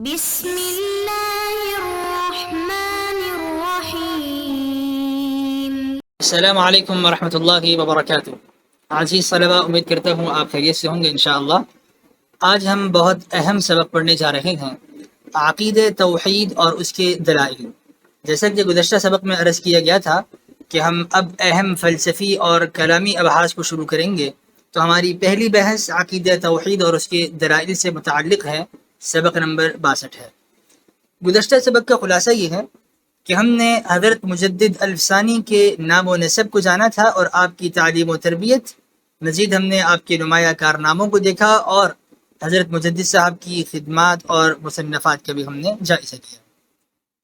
بسم اللہ الرحمن الرحیم۔ السلام علیکم ورحمۃ اللہ وبرکاتہ۔ عزیز طلبہ، امید کرتا ہوں آپ خیریت سے ہوں گے انشاءاللہ۔ آج ہم بہت اہم سبق پڑھنے جا رہے ہیں، عقیدہ توحید اور اس کے دلائل۔ جیسا کہ گزشتہ سبق میں عرض کیا گیا تھا کہ ہم اب اہم فلسفی اور کلامی ابحاث کو شروع کریں گے، تو ہماری پہلی بحث عقیدہ توحید اور اس کے دلائل سے متعلق ہے، سبق نمبر 62 ہے۔ گزشتہ سبق کا خلاصہ یہ ہے کہ ہم نے حضرت مجدد الفسانی کے نام و نسب کو جانا تھا اور آپ کی تعلیم و تربیت، مزید ہم نے آپ کے نمایاں کارناموں کو دیکھا اور حضرت مجدد صاحب کی خدمات اور مصنفات کا بھی ہم نے جائزہ کیا۔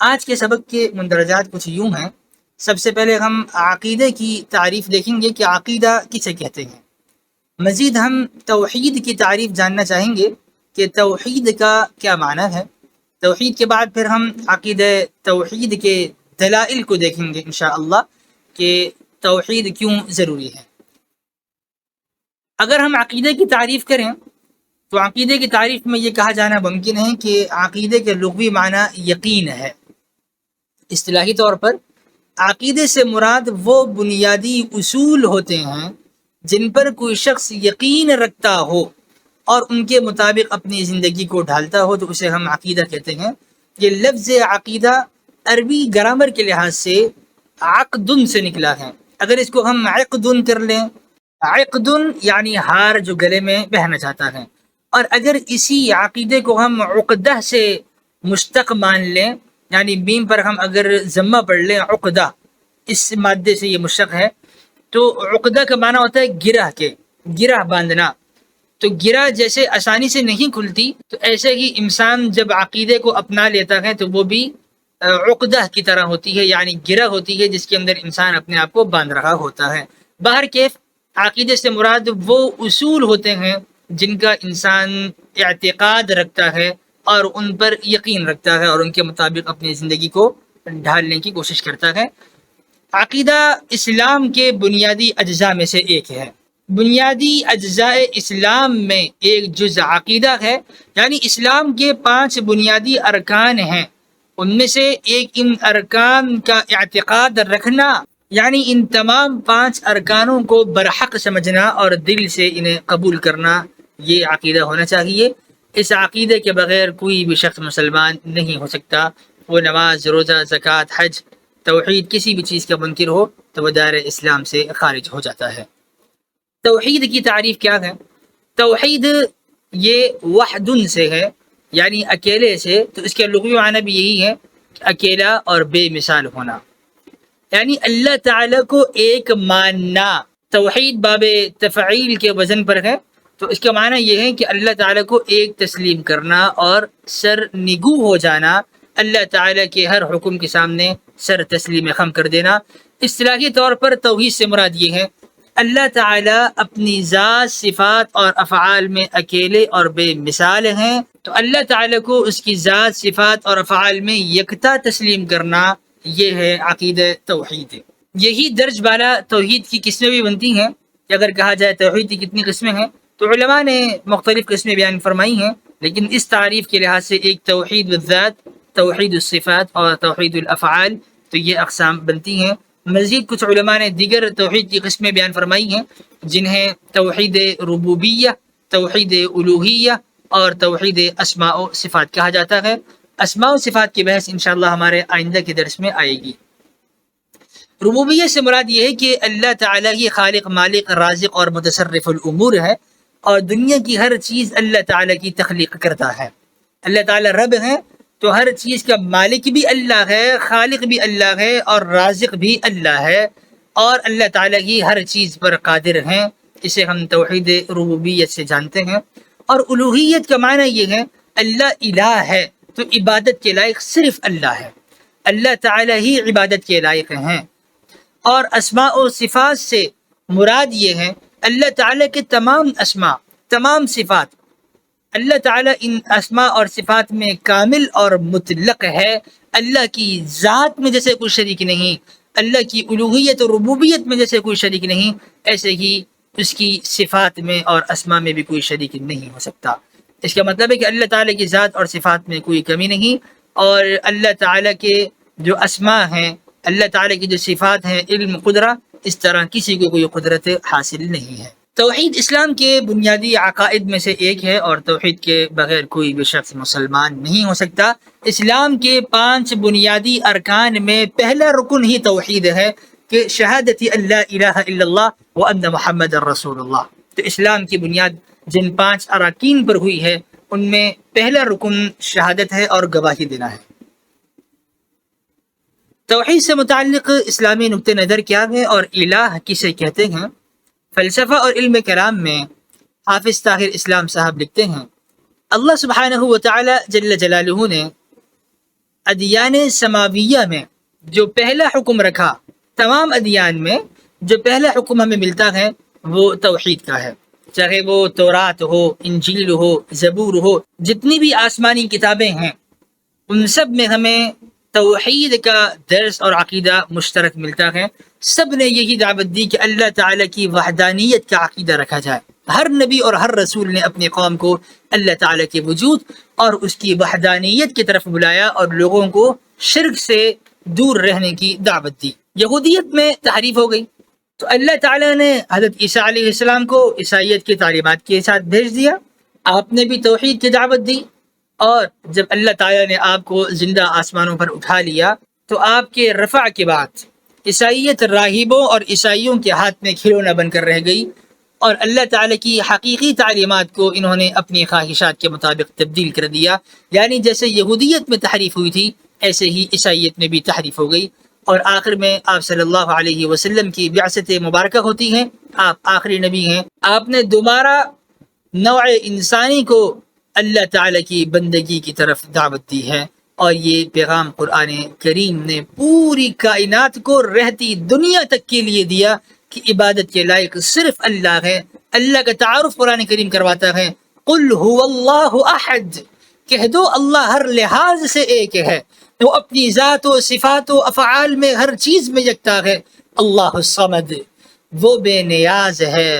آج کے سبق کے مندرجات کچھ یوں ہیں۔ سب سے پہلے ہم عقیدے کی تعریف دیکھیں گے کہ عقیدہ کسے کہتے ہیں۔ مزید ہم توحید کی تعریف جاننا چاہیں گے کہ توحید کا کیا معنی ہے۔ توحید کے بعد پھر ہم عقیدہ توحید کے دلائل کو دیکھیں گے انشاءاللہ کہ توحید کیوں ضروری ہے۔ اگر ہم عقیدے کی تعریف کریں تو عقیدے کی تعریف میں یہ کہا جانا ممکن ہے کہ عقیدے کے لغوی معنی یقین ہے۔ اصطلاحی طور پر عقیدے سے مراد وہ بنیادی اصول ہوتے ہیں جن پر کوئی شخص یقین رکھتا ہو اور ان کے مطابق اپنی زندگی کو ڈھالتا ہو، تو اسے ہم عقیدہ کہتے ہیں۔ یہ لفظ عقیدہ عربی گرامر کے لحاظ سے عقدن سے نکلا ہے۔ اگر اس کو ہم عقدن کر لیں، عقدن یعنی ہار جو گلے میں پہنا جاتا ہے، اور اگر اسی عقیدے کو ہم عقدہ سے مشتق مان لیں، یعنی میم پر ہم اگر ضمہ پڑھ لیں، عقدہ اس مادے سے یہ مشتق ہے، تو عقدہ کا معنی ہوتا ہے گرہ باندھنا۔ تو گرہ جیسے آسانی سے نہیں کھلتی، تو ایسے ہی انسان جب عقیدے کو اپنا لیتا ہے تو وہ بھی عقدہ کی طرح ہوتی ہے، یعنی گرہ ہوتی ہے جس کے اندر انسان اپنے آپ کو باندھ رہا ہوتا ہے۔ بہرکیف عقیدے سے مراد وہ اصول ہوتے ہیں جن کا انسان اعتقاد رکھتا ہے اور ان پر یقین رکھتا ہے اور ان کے مطابق اپنی زندگی کو ڈھالنے کی کوشش کرتا ہے۔ عقیدہ اسلام کے بنیادی اجزاء میں سے ایک ہے۔ بنیادی اجزاء اسلام میں ایک جز عقیدہ ہے، یعنی اسلام کے 5 بنیادی ارکان ہیں، ان میں سے ایک ان ارکان کا اعتقاد رکھنا، یعنی ان تمام 5 ارکانوں کو برحق سمجھنا اور دل سے انہیں قبول کرنا، یہ عقیدہ ہونا چاہیے۔ اس عقیدے کے بغیر کوئی بھی شخص مسلمان نہیں ہو سکتا۔ وہ نماز، روزہ، زکوٰۃ، حج، توحید کسی بھی چیز کا منکر ہو تو وہ دائرہ اسلام سے خارج ہو جاتا ہے۔ توحید کی تعریف کیا ہے؟ توحید یہ وحدن سے ہے، یعنی اکیلے سے، تو اس کا لغوی معنی بھی یہی ہے کہ اکیلا اور بے مثال ہونا، یعنی اللہ تعالیٰ کو ایک ماننا۔ توحید باب تفعیل کے وزن پر ہے، تو اس کا معنی یہ ہے کہ اللہ تعالیٰ کو ایک تسلیم کرنا اور سر نگو ہو جانا، اللہ تعالیٰ کے ہر حکم کے سامنے سر تسلیم خم کر دینا۔ اصطلاحی طور پر توحید سے مراد یہ ہے اللہ تعالیٰ اپنی ذات، صفات اور افعال میں اکیلے اور بے مثال ہیں، تو اللہ تعالیٰ کو اس کی ذات، صفات اور افعال میں یکتا تسلیم کرنا، یہ ہے عقیدہ توحید۔ یہی درج بالا توحید کی قسمیں بھی بنتی ہیں کہ اگر کہا جائے توحید کی کتنی قسمیں ہیں، تو علماء نے مختلف قسمیں بیان فرمائی ہیں، لیکن اس تعریف کے لحاظ سے ایک توحید الذات، توحید الصفات اور توحید الافعال، تو یہ اقسام بنتی ہیں۔ مزید کچھ علماء نے دیگر توحید کی قسمیں بیان فرمائی ہیں، جنہیں توحید ربوبیہ، توحید الوہیہ اور توحید اسماء و صفات کہا جاتا ہے۔ اسماء و صفات کی بحث انشاءاللہ ہمارے آئندہ کے درس میں آئے گی۔ ربوبیہ سے مراد یہ ہے کہ اللہ تعالیٰ ہی خالق، مالک، رازق اور متصرف الامور ہے، اور دنیا کی ہر چیز اللہ تعالیٰ کی تخلیق کرتا ہے۔ اللہ تعالیٰ رب ہے تو ہر چیز کا مالک بھی اللہ ہے، خالق بھی اللہ ہے اور رازق بھی اللہ ہے، اور اللہ تعالیٰ ہی ہر چیز پر قادر ہیں۔ اسے ہم توحید ربوبیت سے جانتے ہیں۔ اور الوہیت کا معنی یہ ہے اللہ الہ ہے تو عبادت کے لائق صرف اللہ ہے، اللہ تعالیٰ ہی عبادت کے لائق ہیں۔ اور اسماء و صفات سے مراد یہ ہے اللہ تعالیٰ کے تمام اسماء، تمام صفات، اللہ تعالیٰ ان اسماء اور صفات میں کامل اور مطلق ہے۔ اللہ کی ذات میں جیسے کوئی شریک نہیں، اللہ کی الوہیت اور ربوبیت میں جیسے کوئی شریک نہیں، ایسے ہی اس کی صفات میں اور اسماء میں بھی کوئی شریک نہیں ہو سکتا۔ اس کا مطلب ہے کہ اللہ تعالیٰ کی ذات اور صفات میں کوئی کمی نہیں، اور اللہ تعالیٰ کے جو اسماء ہیں، اللہ تعالیٰ کی جو صفات ہیں، علم، قدرت، اس طرح کسی کو کوئی قدرت حاصل نہیں ہے۔ توحید اسلام کے بنیادی عقائد میں سے ایک ہے، اور توحید کے بغیر کوئی بھی شخص مسلمان نہیں ہو سکتا۔ اسلام کے 5 بنیادی ارکان میں پہلا رکن ہی توحید ہے کہ شہادت اللہ الہ الا اللہ وان محمد رسول اللہ۔ تو اسلام کی بنیاد جن 5 اراکین پر ہوئی ہے، ان میں پہلا رکن شہادت ہے اور گواہی دینا ہے۔ توحید سے متعلق اسلامی نقطہ نظر کیا ہے اور الہ کسے کہتے ہیں؟ فلسفہ اور علم کلام میں حافظ طاہر اسلام صاحب لکھتے ہیں، اللہ سبحانہ و تعالی جل جلالہ نے ادیان سماویہ میں جو پہلا حکم رکھا، تمام ادیان میں جو پہلا حکم ہمیں ملتا ہے وہ توحید کا ہے، چاہے وہ تورات ہو، انجیل ہو، زبور ہو، جتنی بھی آسمانی کتابیں ہیں، ان سب میں ہمیں توحید کا درس اور عقیدہ مشترک ملتا ہے۔ سب نے یہی دعوت دی کہ اللہ تعالیٰ کی وحدانیت کا عقیدہ رکھا جائے۔ ہر نبی اور ہر رسول نے اپنی قوم کو اللہ تعالیٰ کے وجود اور اس کی وحدانیت کی طرف بلایا اور لوگوں کو شرک سے دور رہنے کی دعوت دی۔ یہودیت میں تحریف ہو گئی تو اللہ تعالیٰ نے حضرت عیسیٰ علیہ السلام کو عیسائیت کی تعلیمات کے ساتھ بھیج دیا، آپ نے بھی توحید کی دعوت دی، اور جب اللہ تعالیٰ نے آپ کو زندہ آسمانوں پر اٹھا لیا تو آپ کے رفع کے بعد عیسائیت راہبوں اور عیسائیوں کے ہاتھ میں کھلونا بن کر رہ گئی، اور اللہ تعالیٰ کی حقیقی تعلیمات کو انہوں نے اپنی خواہشات کے مطابق تبدیل کر دیا۔ یعنی جیسے یہودیت میں تحریف ہوئی تھی، ایسے ہی عیسائیت میں بھی تحریف ہو گئی، اور آخر میں آپ صلی اللہ علیہ وسلم کی بعثت مبارکہ ہوتی ہے، آپ آخری نبی ہیں۔ آپ نے دوبارہ نوع انسانی کو اللہ تعالیٰ کی بندگی کی طرف دعوت دی ہے، اور یہ پیغام قرآن کریم نے پوری کائنات کو رہتی دنیا تک کے لیے دیا کہ عبادت کے لائق صرف اللہ ہے۔ اللہ کا تعارف قرآن کریم کرواتا ہے، قل هو اللہ احد، کہہ دو اللہ ہر لحاظ سے ایک ہے، وہ اپنی ذات و صفات و افعال میں ہر چیز میں یکتا ہے۔ اللہ الصمد، وہ بے نیاز ہے،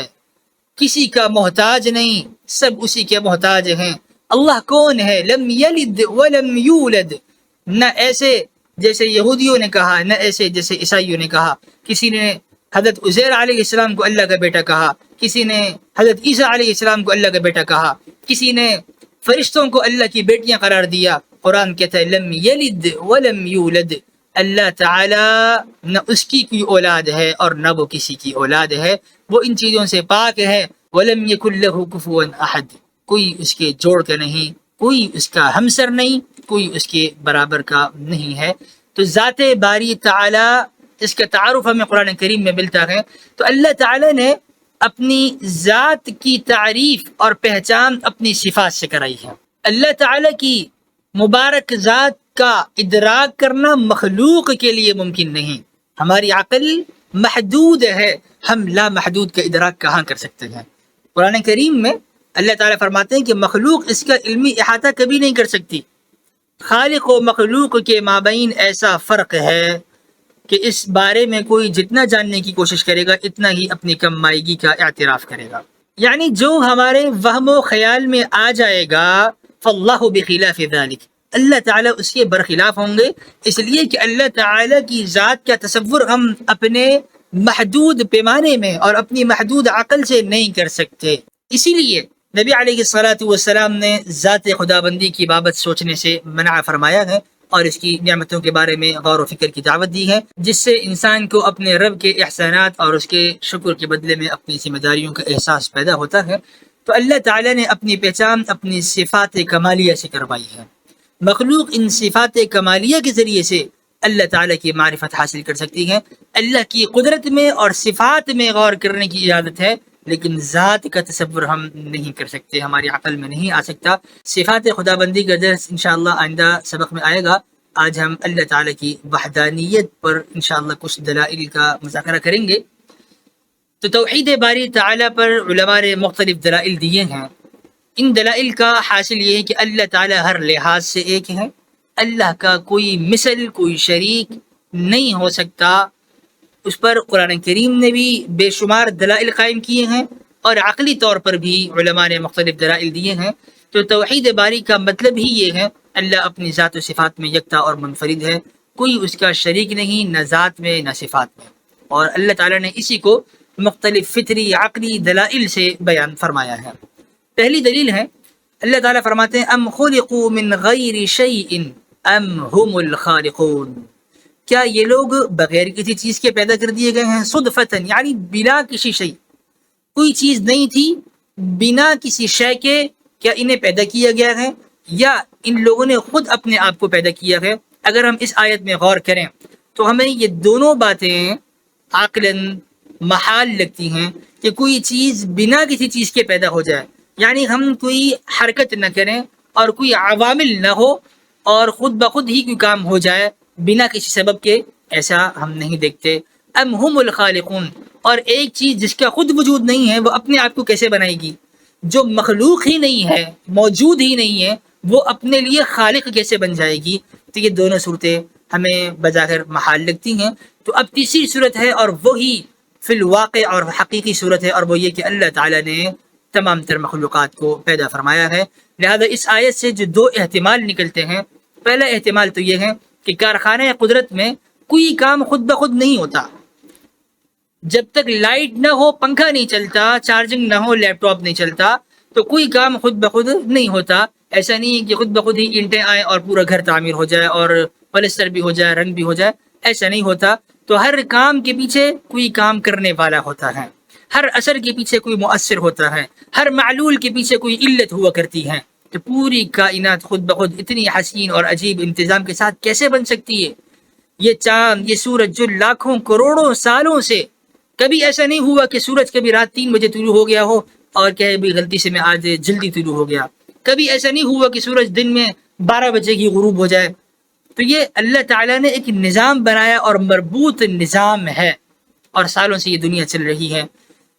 کسی کا محتاج نہیں، سب اسی کے محتاج ہیں۔ اللہ کون ہے؟ لم یلد ولم یولد، نہ ایسے جیسے یہودیوں نے کہا، نہ ایسے جیسے عیسائیوں نے کہا۔ کسی نے حضرت عزیر علیہ السلام کو اللہ کا بیٹا کہا، کسی نے حضرت عیسیٰ علیہ السلام کو اللہ کا بیٹا کہا، کسی نے فرشتوں کو اللہ کی بیٹیاں قرار دیا۔ قرآن کہتا ہے لم یلد ولم یولد، اللہ تعالی نہ اس کی کوئی اولاد ہے اور نہ وہ کسی کی اولاد ہے، وہ ان چیزوں سے پاک ہے۔ ولم یکن لہ کفوا احد، کوئی اس کے جوڑ کا نہیں، کوئی اس کا ہمسر نہیں، کوئی اس کے برابر کا نہیں ہے۔ تو ذات باری تعالی، اس کا تعارف ہمیں قرآن کریم میں ملتا ہے۔ تو اللہ تعالی نے اپنی ذات کی تعریف اور پہچان اپنی صفات سے کرائی ہے۔ اللہ تعالی کی مبارک ذات کا ادراک کرنا مخلوق کے لیے ممکن نہیں، ہماری عقل محدود ہے، ہم لا محدود کا ادراک کہاں کر سکتے ہیں۔ قرآن کریم میں اللہ تعالیٰ فرماتے ہیں کہ مخلوق اس کا علمی احاطہ کبھی نہیں کر سکتی۔ خالق و مخلوق کے مابین ایسا فرق ہے کہ اس بارے میں کوئی جتنا جاننے کی کوشش کرے گا اتنا ہی اپنی کم مائیگی کا اعتراف کرے گا۔ یعنی جو ہمارے وہم و خیال میں آ جائے گا فاللہ بخلاف ذلک، اللہ تعالیٰ اس کے برخلاف ہوں گے، اس لیے کہ اللہ تعالیٰ کی ذات کا تصور ہم اپنے محدود پیمانے میں اور اپنی محدود عقل سے نہیں کر سکتے۔ اسی لیے نبی علیہ الصلاۃ والسلام نے ذات خدا بندی کی بابت سوچنے سے منع فرمایا ہے، اور اس کی نعمتوں کے بارے میں غور و فکر کی دعوت دی ہے، جس سے انسان کو اپنے رب کے احسانات اور اس کے شکر کے بدلے میں اپنی ذمہ داریوں کا احساس پیدا ہوتا ہے۔ تو اللہ تعالیٰ نے اپنی پہچان اپنی صفات کمالیہ سے کروائی ہے۔ مخلوق ان صفات کمالیہ کے ذریعے سے اللہ تعالیٰ کی معرفت حاصل کر سکتی ہے۔ اللہ کی قدرت میں اور صفات میں غور کرنے کی اجازت ہے، لیکن ذات کا تصور ہم نہیں کر سکتے، ہماری عقل میں نہیں آ سکتا۔ صفات خدا بندی کا درس انشاءاللہ آئندہ سبق میں آئے گا۔ آج ہم اللہ تعالیٰ کی وحدانیت پر انشاءاللہ کچھ دلائل کا مذاکرہ کریں گے۔ تو توحید باری تعالیٰ پر علماء نے مختلف دلائل دیے ہیں۔ ان دلائل کا حاصل یہ ہے کہ اللہ تعالیٰ ہر لحاظ سے ایک ہے، اللہ کا کوئی مثل، کوئی شریک نہیں ہو سکتا۔ اس پر قرآن کریم نے بھی بے شمار دلائل قائم کیے ہیں، اور عقلی طور پر بھی علماء نے مختلف دلائل دیے ہیں۔ تو تو توحید باری کا مطلب ہی یہ ہے اللہ اپنی ذات و صفات میں یکتا اور منفرد ہے، کوئی اس کا شریک نہیں، نہ ذات میں نہ صفات میں، اور اللہ تعالیٰ نے اسی کو مختلف فطری عقلی دلائل سے بیان فرمایا ہے۔ پہلی دلیل ہے اللہ تعالیٰ فرماتے ہیں ام خلقوا من غیر شیء ام هم الخالقون، کیا یہ لوگ بغیر کسی چیز کے پیدا کر دیے گئے ہیں؟ صدفتاً یعنی بلا کسی شیء، کوئی چیز نہیں تھی، بنا کسی شے کے کیا انہیں پیدا کیا گیا ہے، یا ان لوگوں نے خود اپنے آپ کو پیدا کیا ہے؟ اگر ہم اس آیت میں غور کریں تو ہمیں یہ دونوں باتیں عقلاً محال لگتی ہیں کہ کوئی چیز بنا کسی چیز کے پیدا ہو جائے، یعنی ہم کوئی حرکت نہ کریں اور کوئی عوامل نہ ہو اور خود بخود ہی کوئی کام ہو جائے بنا کسی سبب کے، ایسا ہم نہیں دیکھتے۔ ام ہم الخالقون، اور ایک چیز جس کا خود وجود نہیں ہے وہ اپنے آپ کو کیسے بنائے گی؟ جو مخلوق ہی نہیں ہے، موجود ہی نہیں ہے، وہ اپنے لیے خالق کیسے بن جائے گی؟ تو یہ دونوں صورتیں ہمیں بظاہر محال لگتی ہیں۔ تو اب تیسری صورت ہے اور وہی فی الواقع اور حقیقی صورت ہے، اور وہ یہ کہ اللہ تعالیٰ نے تمام تر مخلوقات کو پیدا فرمایا ہے۔ لہذا اس آیت سے جو دو احتمال نکلتے ہیں، پہلا احتمال تو یہ ہے کہ کارخانہ قدرت میں کوئی کام خود بخود نہیں ہوتا، جب تک لائٹ نہ ہو، پنکھا نہیں چلتا، چارجنگ نہ ہو، لیپ ٹاپ نہیں چلتا، تو کوئی کام خود بخود نہیں ہوتا۔ ایسا نہیں ہے کہ خود بخود ہی اینٹیں آئیں اور پورا گھر تعمیر ہو جائے اور پلستر بھی ہو جائے، رنگ بھی ہو جائے، ایسا نہیں ہوتا۔ تو ہر کام کے پیچھے کوئی کام کرنے والا ہوتا ہے، ہر اثر کے پیچھے کوئی مؤثر ہوتا ہے، ہر معلول کے پیچھے کوئی علت ہوا کرتی ہے۔ تو پوری کائنات خود بخود اتنی حسین اور عجیب انتظام کے ساتھ کیسے بن سکتی ہے؟ یہ چاند، یہ سورج جو لاکھوں کروڑوں سالوں سے، کبھی ایسا نہیں ہوا کہ سورج کبھی رات 3 بجے طلوع ہو گیا ہو اور کہے بھی غلطی سے میں آج جلدی طلوع ہو گیا، کبھی ایسا نہیں ہوا کہ سورج دن میں 12 بجے کی غروب ہو جائے۔ تو یہ اللہ تعالیٰ نے ایک نظام بنایا اور مربوط نظام ہے، اور سالوں سے یہ دنیا چل رہی ہے۔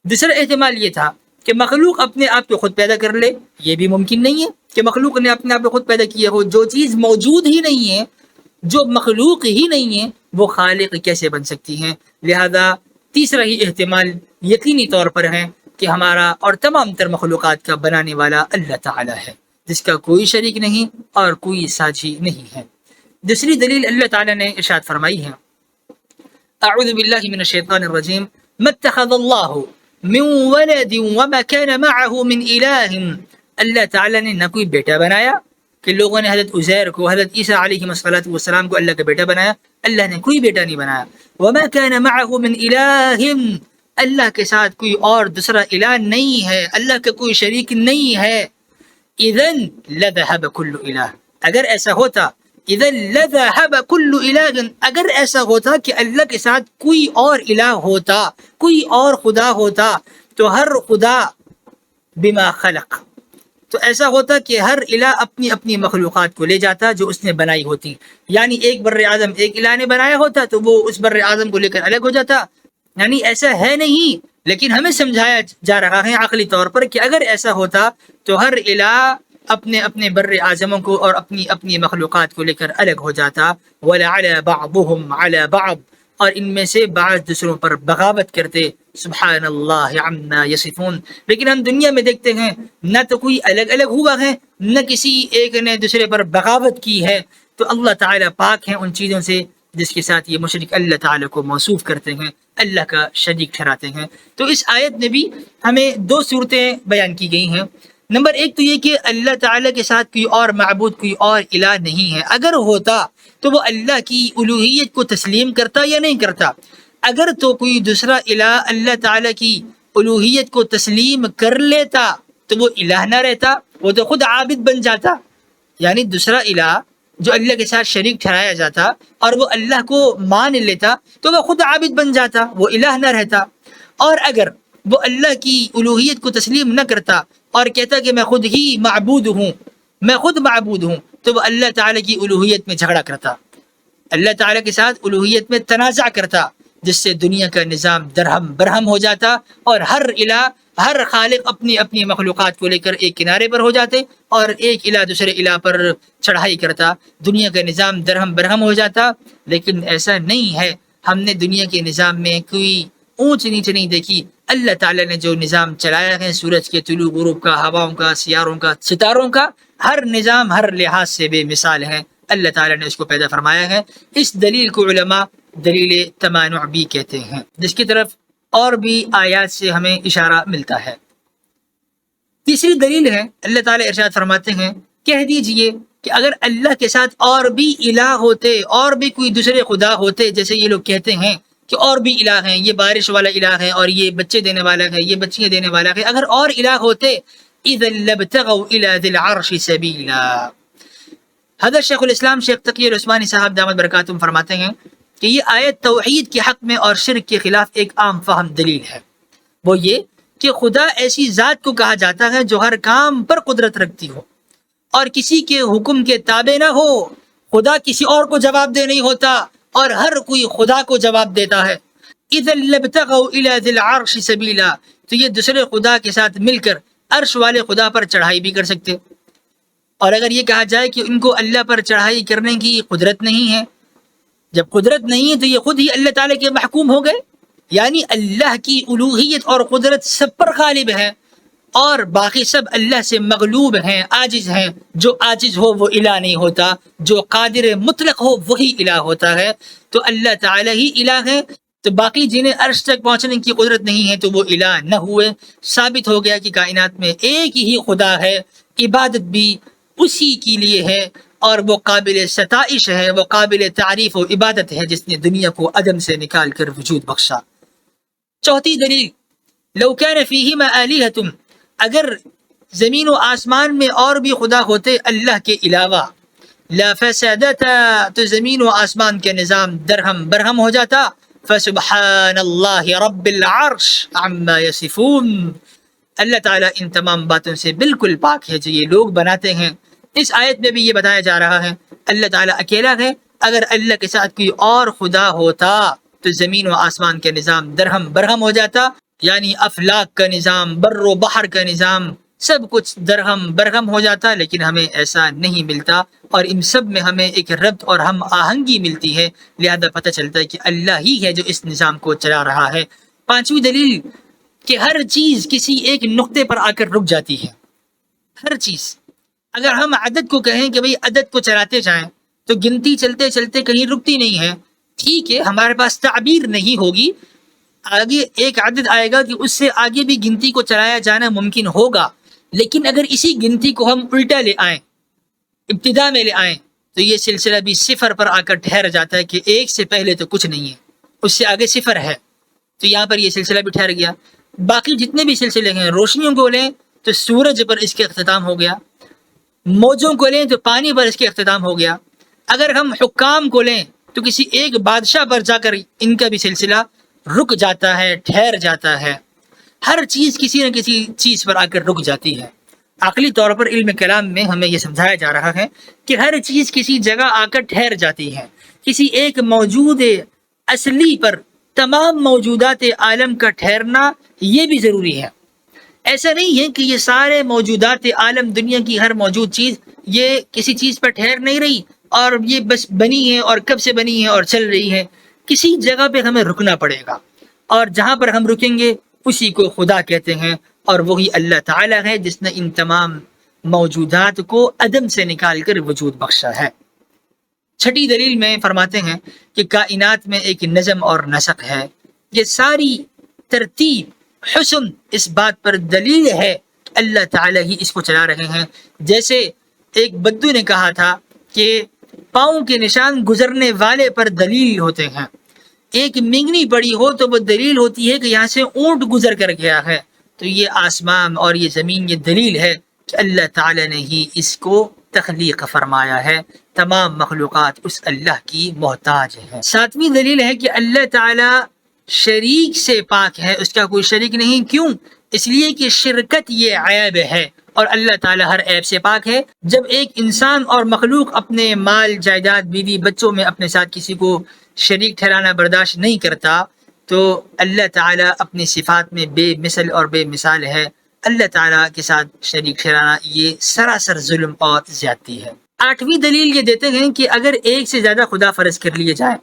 دوسرا احتمال یہ تھا کہ مخلوق اپنے آپ کو خود پیدا کر لے، یہ بھی ممکن نہیں ہے کہ مخلوق نے اپنے آپ کو خود پیدا کیا ہو۔ جو چیز موجود ہی نہیں ہے، جو مخلوق ہی نہیں ہے، وہ خالق کیسے بن سکتی ہیں؟ لہذا تیسرا ہی احتمال یقینی طور پر ہے کہ ہمارا اور تمام تر مخلوقات کا بنانے والا اللہ تعالیٰ ہے، جس کا کوئی شریک نہیں اور کوئی ساجی نہیں ہے۔ دوسری دلیل اللہ تعالیٰ نے ارشاد فرمائی ہے اعوذ باللہ من الشیطان الرجیم ما اتخذ اللہ من ولد وما كان معه من الہ، اللہ تعالیٰ نے نہ کوئی بیٹا بنایا، کہ لوگوں نے حضرت عزیر کو، حضرت عیسیٰ علیہ السلام کو اللہ کا بیٹا بنایا، اللہ نے کوئی بیٹا نہیں بنایا۔ وما كان معه من الہ، اللہ کے ساتھ کوئی اور دوسرا الہ نہیں ہے، اللہ کا کوئی شریک نہیں ہے۔ اذن لذهب كل الہ، اگر ایسا ہوتا، اذن لذهب كل الہ، اگر ایسا ہوتا کہ اللہ کے ساتھ کوئی اور الہ ہوتا، کوئی اور خدا ہوتا، تو ہر خدا بما خلق، تو ایسا ہوتا کہ ہر الہ اپنی اپنی مخلوقات کو لے جاتا جو اس نے بنائی ہوتی، یعنی ایک بر اعظم ایک الہ نے بنایا ہوتا تو وہ اس بر اعظم کو لے کر الگ ہو جاتا، یعنی ایسا ہے نہیں، لیکن ہمیں سمجھایا جا رہا ہے عقلی طور پر کہ اگر ایسا ہوتا تو ہر الہ اپنے اپنے بر اعظموں کو اور اپنی اپنی مخلوقات کو لے کر الگ ہو جاتا۔ وَلَعَلَى بَعْضُهُمْ عَلَى بَعْضٍ، اور ان میں سے بعض دوسروں پر بغاوت کرتے، سبحان اللہ عما یصفون۔ لیکن ہم دنیا میں دیکھتے ہیں نہ تو کوئی الگ الگ ہوا ہے، نہ کسی ایک نے دوسرے پر بغاوت کی ہے۔ تو اللہ تعالیٰ پاک ہیں ان چیزوں سے جس کے ساتھ یہ مشرک اللہ تعالیٰ کو موصوف کرتے ہیں، اللہ کا شریک ٹھہراتے ہیں۔ تو اس آیت میں بھی ہمیں دو صورتیں بیان کی گئی ہیں۔ نمبر ایک تو یہ کہ اللہ تعالیٰ کے ساتھ کوئی اور معبود، کوئی اور الہ نہیں ہے۔ اگر ہوتا تو وہ اللہ کی الوہیت کو تسلیم کرتا یا نہیں کرتا؟ اگر تو کوئی دوسرا الہ اللہ تعالیٰ کی الوہیت کو تسلیم کر لیتا تو وہ الہ نہ رہتا، وہ تو خود عابد بن جاتا، یعنی دوسرا الہ جو اللہ کے ساتھ شریک ٹھہرایا جاتا اور وہ اللہ کو مان لیتا تو وہ خود عابد بن جاتا، وہ الہ نہ رہتا۔ اور اگر وہ اللہ کی الوہیت کو تسلیم نہ کرتا اور کہتا کہ میں خود ہی معبود ہوں، میں خود معبود ہوں، تو وہ اللہ تعالیٰ کی الوہیت میں جھگڑا کرتا، اللہ تعالیٰ کے ساتھ الوہیت میں تنازع کرتا، جس سے دنیا کا نظام درہم برہم ہو جاتا اور ہر الہ، ہر خالق اپنی اپنی مخلوقات کو لے کر ایک کنارے پر ہو جاتے اور ایک الہ دوسرے الہ پر چڑھائی کرتا، دنیا کا نظام درہم برہم ہو جاتا۔ لیکن ایسا نہیں ہے، ہم نے دنیا کے نظام میں کوئی اونچ نیچ نہیں دیکھی، اللہ تعالیٰ نے جو نظام چلایا ہے سورج کے طلوع غروب کا، ہواؤں کا، سیاروں کا، ستاروں کا، ہر نظام ہر لحاظ سے بے مثال ہے، اللہ تعالیٰ نے اس کو پیدا فرمایا ہے۔ اس دلیل کو علماء دلیل تمانع بھی کہتے ہیں، جس کی طرف اور بھی آیات سے ہمیں اشارہ ملتا ہے۔ تیسری دلیل ہے، اللہ تعالیٰ ارشاد فرماتے ہیں کہہ دیجئے کہ اگر اللہ کے ساتھ اور بھی الہ ہوتے، اور بھی کوئی دوسرے خدا ہوتے، جیسے یہ لوگ کہتے ہیں کہ اور بھی الہ ہیں، یہ بارش والا الہ ہے، اور یہ بچے دینے والا ہے، یہ بچیاں دینے والا ہے، اگر اور الہ ہوتے اذا لابتغوا الى ذی العرش سبیلا۔ حضرت شیخ الاسلام شیخ تقی العثمانی صاحب دامت برکاتہم فرماتے ہیں کہ یہ آیت توحید کے حق میں اور شرک کے خلاف ایک عام فہم دلیل ہے۔ وہ یہ کہ خدا ایسی ذات کو کہا جاتا ہے جو ہر کام پر قدرت رکھتی ہو اور کسی کے حکم کے تابع نہ ہو۔ خدا کسی اور کو جواب دہ نہیں ہوتا اور ہر کوئی خدا کو جواب دیتا ہے۔ اذا لابتغوا الى ذی العرش سبیلا، تو یہ دوسرے خدا کے ساتھ مل کر عرش والے خدا پر چڑھائی بھی کر سکتے۔ اور اگر یہ کہا جائے کہ ان کو اللہ پر چڑھائی کرنے کی قدرت نہیں ہے، جب قدرت نہیں ہے تو یہ خود ہی اللہ تعالیٰ کے محکوم ہو گئے، یعنی اللہ کی الوہیت اور قدرت سب پر غالب ہے اور باقی سب اللہ سے مغلوب ہیں، عاجز ہیں۔ جو عاجز ہو وہ الہ نہیں ہوتا، جو قادر مطلق ہو وہی الہ ہوتا ہے، تو اللہ تعالیٰ ہی الہ ہے۔ تو باقی جنہیں عرش تک پہنچنے کی قدرت نہیں ہے تو وہ الہ نہ ہوئے۔ ثابت ہو گیا کہ کائنات میں ایک ہی خدا ہے، عبادت بھی اسی کے لیے ہے، اور وہ قابل ستائش ہے، وہ قابل تعریف و عبادت ہے جس نے دنیا کو عدم سے نکال کر وجود بخشا۔ چوتھی دلیل، لو کان فیہما آلہۃ، اگر زمین و آسمان میں اور بھی خدا ہوتے اللہ کے علاوہ، لا فسدتا، تو زمین و آسمان کے نظام درہم برہم ہو جاتا۔ فسبحان اللہ رب العرش عما یصفون، اللہ تعالیٰ ان تمام باتوں سے بالکل پاک ہے جو یہ لوگ بناتے ہیں۔ اس آیت میں بھی یہ بتایا جا رہا ہے اللہ تعالیٰ اکیلا ہے، اگر اللہ کے ساتھ کوئی اور خدا ہوتا تو زمین و آسمان کا نظام درہم برہم ہو جاتا، یعنی افلاک کا نظام، بر و بحر کا نظام، سب کچھ درہم برہم ہو جاتا، لیکن ہمیں ایسا نہیں ملتا، اور ان سب میں ہمیں ایک ربط اور ہم آہنگی ملتی ہے، لہذا پتہ چلتا ہے کہ اللہ ہی ہے جو اس نظام کو چلا رہا ہے۔ پانچویں دلیل کہ ہر چیز کسی ایک نقطے پر آ کر رک جاتی ہے، ہر چیز۔ اگر ہم عدد کو کہیں کہ بھئی عدد کو چلاتے جائیں تو گنتی چلتے چلتے کہیں رکتی نہیں ہے، ٹھیک ہے، ہمارے پاس تعبیر نہیں ہوگی، آگے ایک عدد آئے گا کہ اس سے آگے بھی گنتی کو چلایا جانا ممکن ہوگا، لیکن اگر اسی گنتی کو ہم الٹا لے آئیں، ابتدا میں لے آئیں، تو یہ سلسلہ بھی صفر پر آ کر ٹھہر جاتا ہے کہ ایک سے پہلے تو کچھ نہیں ہے، اس سے آگے صفر ہے، تو یہاں پر یہ سلسلہ بھی ٹھہر گیا۔ باقی جتنے بھی سلسلے ہیں، روشنیوں کو لیں تو سورج پر اس کے اختتام ہو گیا، موجوں کو لیں تو پانی پر اس کے اختتام ہو گیا، اگر ہم حکام کو لیں تو کسی ایک بادشاہ پر جا کر ان کا بھی سلسلہ رک جاتا ہے، ٹھہر جاتا ہے۔ ہر چیز کسی نہ کسی چیز پر آ کر رک جاتی ہے۔ عقلی طور پر علم کلام میں ہمیں یہ سمجھایا جا رہا ہے کہ ہر چیز کسی جگہ آ کر ٹھہر جاتی ہے، کسی ایک موجود اصلی پر تمام موجودات عالم کا ٹھہرنا یہ بھی ضروری ہے۔ ایسا نہیں ہے کہ یہ سارے موجودات عالم، دنیا کی ہر موجود چیز یہ کسی چیز پر ٹھہر نہیں رہی اور یہ بس بنی ہے اور کب سے بنی ہے اور چل رہی ہے، کسی جگہ پہ ہمیں رکنا پڑے گا، اور جہاں پر ہم رکیں گے اسی کو خدا کہتے ہیں، اور وہی اللہ تعالیٰ ہے جس نے ان تمام موجودات کو عدم سے نکال کر وجود بخشا ہے۔ چھٹی دلیل میں فرماتے ہیں کہ کائنات میں ایک نظم اور نسق ہے، یہ ساری ترتیب حسن اس بات پر دلیل ہے کہ اللہ تعالیٰ ہی اس کو چلا رہے ہیں۔ جیسے ایک بدو نے کہا تھا کہ پاؤں کے نشان گزرنے والے پر دلیل ہوتے ہیں، ایک منگنی پڑی ہو تو وہ دلیل ہوتی ہے کہ یہاں سے اونٹ گزر کر گیا ہے، تو یہ آسمان اور یہ زمین یہ دلیل ہے کہ اللہ تعالیٰ نے ہی اس کو تخلیق فرمایا ہے، تمام مخلوقات اس اللہ کی محتاج ہے۔ ساتویں دلیل ہے کہ اللہ تعالیٰ شریک سے پاک ہے، اس کا کوئی شریک نہیں، کیوں؟ اس لیے کہ شرکت یہ عیب ہے اور اللہ تعالیٰ ہر عیب سے پاک ہے۔ جب ایک انسان اور مخلوق اپنے مال، جائیداد، بیوی، بچوں میں اپنے ساتھ کسی کو شریک ٹھہرانا برداشت نہیں کرتا تو اللہ تعالیٰ اپنی صفات میں بے مثل اور بے مثال ہے۔ اللہ تعالیٰ کے ساتھ شریک ٹھہرانا یہ سراسر ظلم اور زیادتی ہے۔ آٹھویں دلیل یہ دیتے ہیں کہ اگر ایک سے زیادہ خدا فرض کر لیے جائیں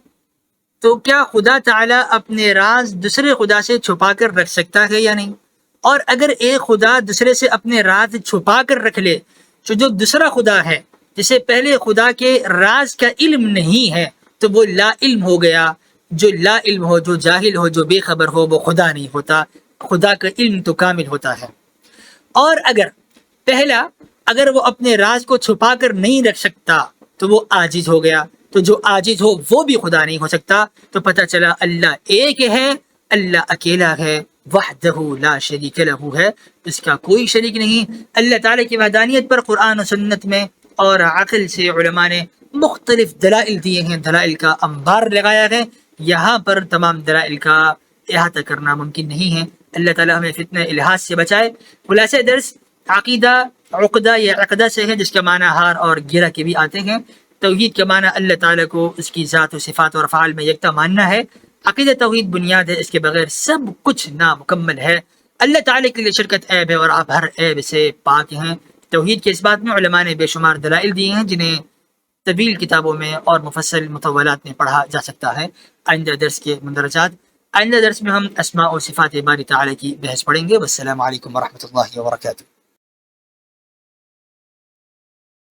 تو کیا خدا تعالیٰ اپنے راز دوسرے خدا سے چھپا کر رکھ سکتا ہے یا نہیں؟ اور اگر ایک خدا دوسرے سے اپنے راز چھپا کر رکھ لے تو جو دوسرا خدا ہے جسے پہلے خدا کے راز کا علم نہیں ہے تو وہ لا علم ہو گیا. جو لا علم ہو، جو جاہل ہو، جو بے خبر ہو، وہ خدا نہیں ہوتا. خدا کا علم تو کامل ہوتا ہے. اور اگر پہلا اگر وہ اپنے راز کو چھپا کر نہیں رکھ سکتا تو وہ عاجز ہو گیا. تو جو عاجز ہو وہ بھی خدا نہیں ہو سکتا. تو پتہ چلا اللہ ایک ہے، اللہ اکیلا ہے، وحدہ لا شریک لہ ہے، اس کا کوئی شریک نہیں. اللہ تعالیٰ کی وحدانیت پر قرآن و سنت میں اور عقل سے علماء نے مختلف دلائل دیے ہیں، دلائل کا انبار لگایا ہے. یہاں پر تمام دلائل کا احاطہ کرنا ممکن نہیں ہے. اللہ تعالیٰ ہمیں فتنہ الحاد سے بچائے. خلاصہ درس عقیدہ عقدہ یا عقدہ سے ہے، جس کا معنی ہار اور گرہ کے بھی آتے ہیں. توحید کا معنی اللہ تعالیٰ کو اس کی ذات و صفات اور افعال میں یکتا ماننا ہے. عقیدہ توحید بنیاد ہے، اس کے بغیر سب کچھ نامکمل ہے. اللہ تعالیٰ کے لیے شرکت عیب ہے اور آپ ہر عیب سے پاک ہیں. توحید کے اس بات میں علماء نے بے شمار دلائل دیے ہیں جنہیں طویل کتابوں میں اور مفصل مطولات میں پڑھا جا سکتا ہے. آئندہ درس کے مندرجات، آئندہ درس میں ہم اسماء و صفات باری تعالیٰ کی بحث پڑھیں گے. والسلام علیکم ورحمۃ اللہ وبرکاتہ.